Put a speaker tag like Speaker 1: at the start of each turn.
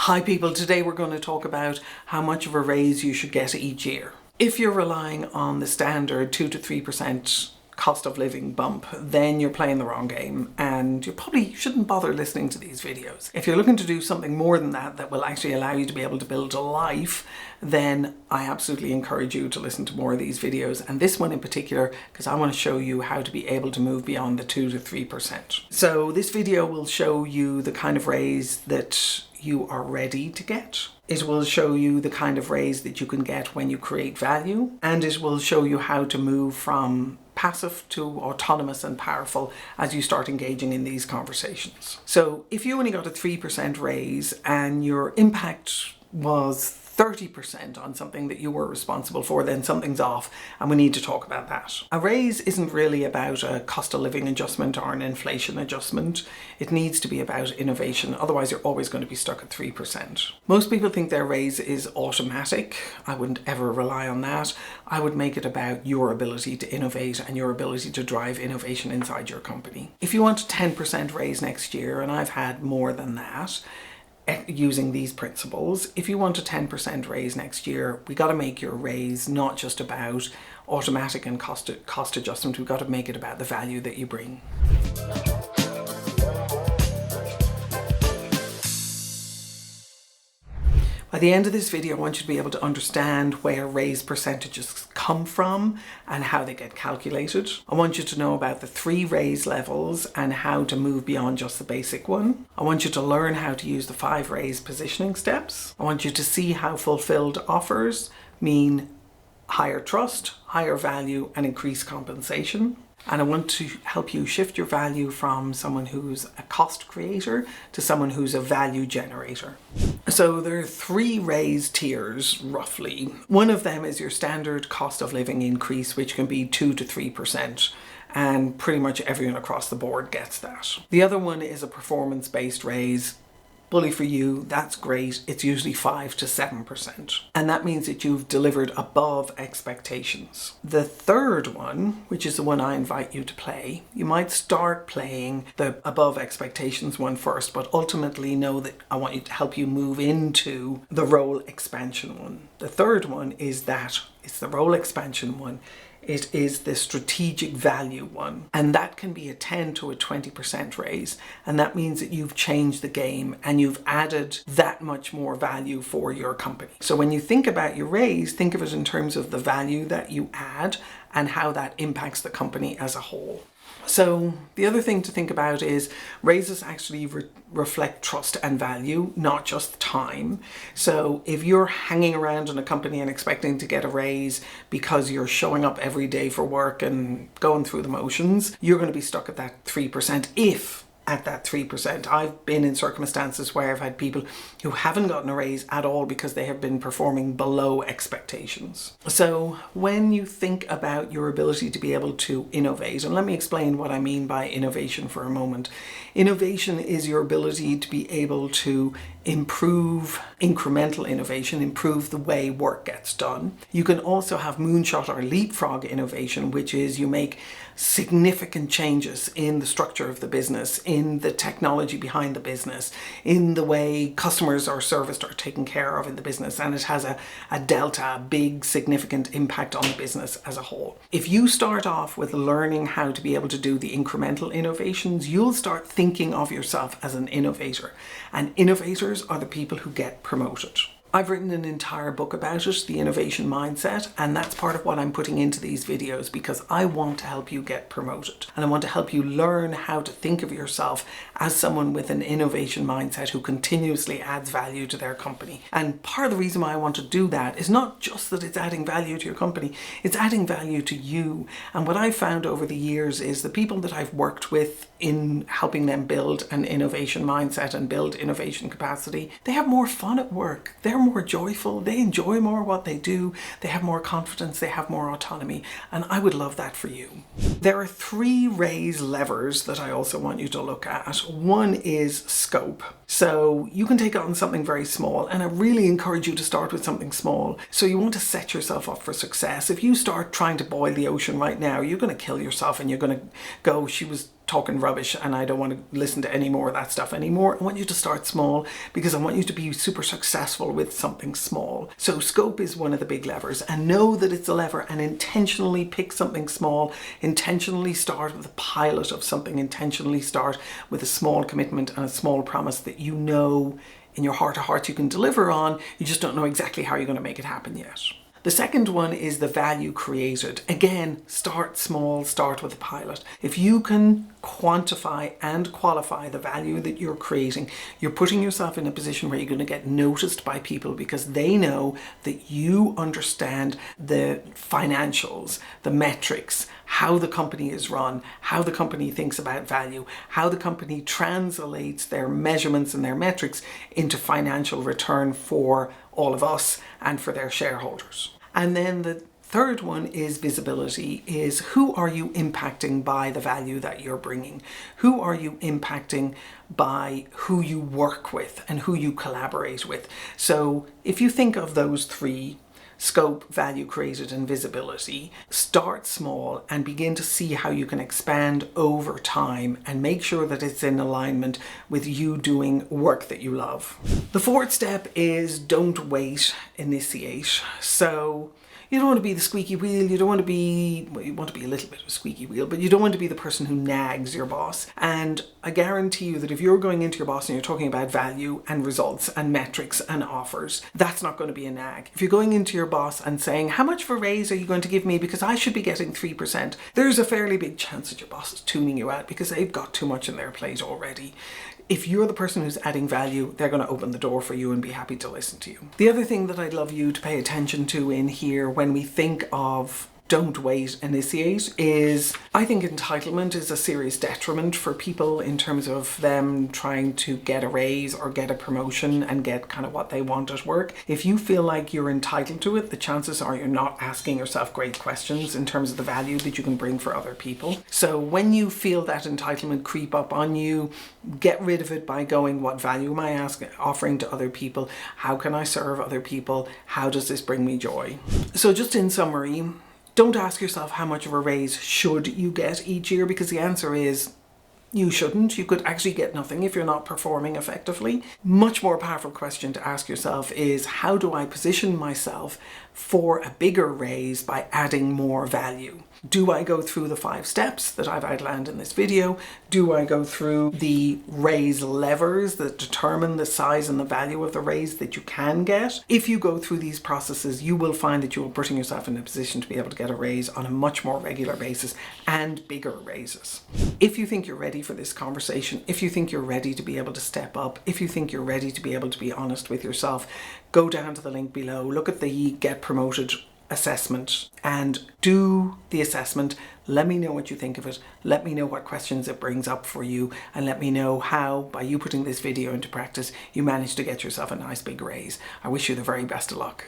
Speaker 1: Hi people, today we're going to talk about how much of a raise you should get each year. If you're relying on the standard 2 to 3% cost of living bump, then you're playing the wrong game and you probably shouldn't bother listening to these videos. If you're looking to do something more than that, that will actually allow you to be able to build a life, then I absolutely encourage you to listen to more of these videos, and this one in particular, because I want to show you how to be able to move beyond the 2 to 3%. So this video will show you the kind of raise that you are ready to get. It will show you the kind of raise that you can get when you create value, and it will show you how to move from passive to autonomous and powerful as you start engaging in these conversations. So if you only got a 3% raise and your impact was 30% on something that you were responsible for, then something's off and we need to talk about that. A raise isn't really about a cost of living adjustment or an inflation adjustment. It needs to be about innovation, otherwise you're always going to be stuck at 3%. Most people think their raise is automatic. I wouldn't ever rely on that. I would make it about your ability to innovate and your ability to drive innovation inside your company. If you want a 10% raise next year, and I've had more than that, using these principles, if you want a 10% raise next year, we got to make your raise not just about automatic and cost adjustment. We've got to make it about the value that you bring. By the end of this video, I want you to be able to understand where raise percentages come from and how they get calculated. I want you to know about the 3 raise levels and how to move beyond just the basic one. I want you to learn how to use the 5 raise positioning steps. I want you to see how fulfilled offers mean higher trust, higher value, and increased compensation. And I want to help you shift your value from someone who's a cost creator to someone who's a value generator. So there are 3 raise tiers, roughly. One of them is your standard cost of living increase, which can be 2 to 3%. And pretty much everyone across the board gets that. The other one is a performance-based raise. Bully for you, that's great. It's usually 5 to 7%. And that means that you've delivered above expectations. The third one, which is the one I invite you to play, you might start playing the above expectations one first, but ultimately know that I want you to help you move into the role expansion one. The third one is that it's the role expansion one. It is the strategic value one, and that can be a 10 to a 20% raise, and that means that you've changed the game and you've added that much more value for your company. So when you think about your raise, think of it in terms of the value that you add and how that impacts the company as a whole. So the other thing to think about is raises actually reflect trust and value, not just time. So if you're hanging around in a company and expecting to get a raise because you're showing up every day for work and going through the motions, you're going to be stuck at that 3% at that 3%. I've been in circumstances where I've had people who haven't gotten a raise at all because they have been performing below expectations. So when you think about your ability to be able to innovate, and let me explain what I mean by innovation for a moment. Innovation is your ability to be able to improve incremental innovation, improve the way work gets done. You can also have moonshot or leapfrog innovation, which is you make significant changes in the structure of the business, in the technology behind the business, in the way customers are serviced or taken care of in the business, and it has a delta, a big significant impact on the business as a whole. If you start off with learning how to be able to do the incremental innovations, you'll start thinking of yourself as an innovator, and innovators are the people who get promoted. I've written an entire book about it, The Innovation Mindset, and that's part of what I'm putting into these videos because I want to help you get promoted. And I want to help you learn how to think of yourself as someone with an innovation mindset who continuously adds value to their company. And part of the reason why I want to do that is not just that it's adding value to your company, it's adding value to you. And what I've found over the years is the people that I've worked with in helping them build an innovation mindset and build innovation capacity, they have more fun at work. They're more joyful, they enjoy more what they do, they have more confidence, they have more autonomy, and I would love that for you. There are 3 raise levers that I also want you to look at. One is scope. So you can take on something very small, and I really encourage you to start with something small. So you want to set yourself up for success. If you start trying to boil the ocean right now, you're going to kill yourself and you're going to go, she was talking rubbish and I don't want to listen to any more of that stuff anymore. I want you to start small because I want you to be super successful with something small. So scope is one of the big levers, and know that it's a lever and intentionally pick something small, intentionally start with a pilot of something, intentionally start with a small commitment and a small promise that you know in your heart of hearts you can deliver on. You just don't know exactly how you're going to make it happen yet. The second one is the value created. Again, start small, start with a pilot. If you can quantify and qualify the value that you're creating, you're putting yourself in a position where you're going to get noticed by people because they know that you understand the financials, the metrics, how the company is run, how the company thinks about value, how the company translates their measurements and their metrics into financial return for all of us and for their shareholders. And then the third one is visibility, is who are you impacting by the value that you're bringing? Who are you impacting by who you work with and who you collaborate with? So if you think of those three, scope, value created, and visibility, start small and begin to see how you can expand over time and make sure that it's in alignment with you doing work that you love. The fourth step is don't wait, initiate. So you don't want to be the squeaky wheel, you don't want to be, well, you want to be a little bit of a squeaky wheel, but you don't want to be the person who nags your boss. And I guarantee you that if you're going into your boss and you're talking about value and results and metrics and offers, that's not going to be a nag. If you're going into your boss and saying, how much of a raise are you going to give me because I should be getting 3%, there's a fairly big chance that your boss is tuning you out because they've got too much on their plate already. If you're the person who's adding value, they're going to open the door for you and be happy to listen to you. The other thing that I'd love you to pay attention to in here when we think of don't wait, initiate, is I think entitlement is a serious detriment for people in terms of them trying to get a raise or get a promotion and get kind of what they want at work. If you feel like you're entitled to it, the chances are you're not asking yourself great questions in terms of the value that you can bring for other people. So when you feel that entitlement creep up on you, get rid of it by going, what value am I offering to other people? How can I serve other people? How does this bring me joy? So just in summary, don't ask yourself how much of a raise should you get each year, because the answer is you shouldn't. You could actually get nothing if you're not performing effectively. Much more powerful question to ask yourself is, how do I position myself for a bigger raise by adding more value? Do I go through the 5 steps that I've outlined in this video? Do I go through the raise levers that determine the size and the value of the raise that you can get? If you go through these processes, you will find that you will be putting yourself in a position to be able to get a raise on a much more regular basis and bigger raises. If you think you're ready for this conversation, if you think you're ready to be able to step up, if you think you're ready to be able to be honest with yourself, go down to the link below, look at the Get Promoted assessment and do the assessment. Let me know what you think of it. Let me know what questions it brings up for you, and let me know how, by you putting this video into practice, you managed to get yourself a nice big raise. I wish you the very best of luck.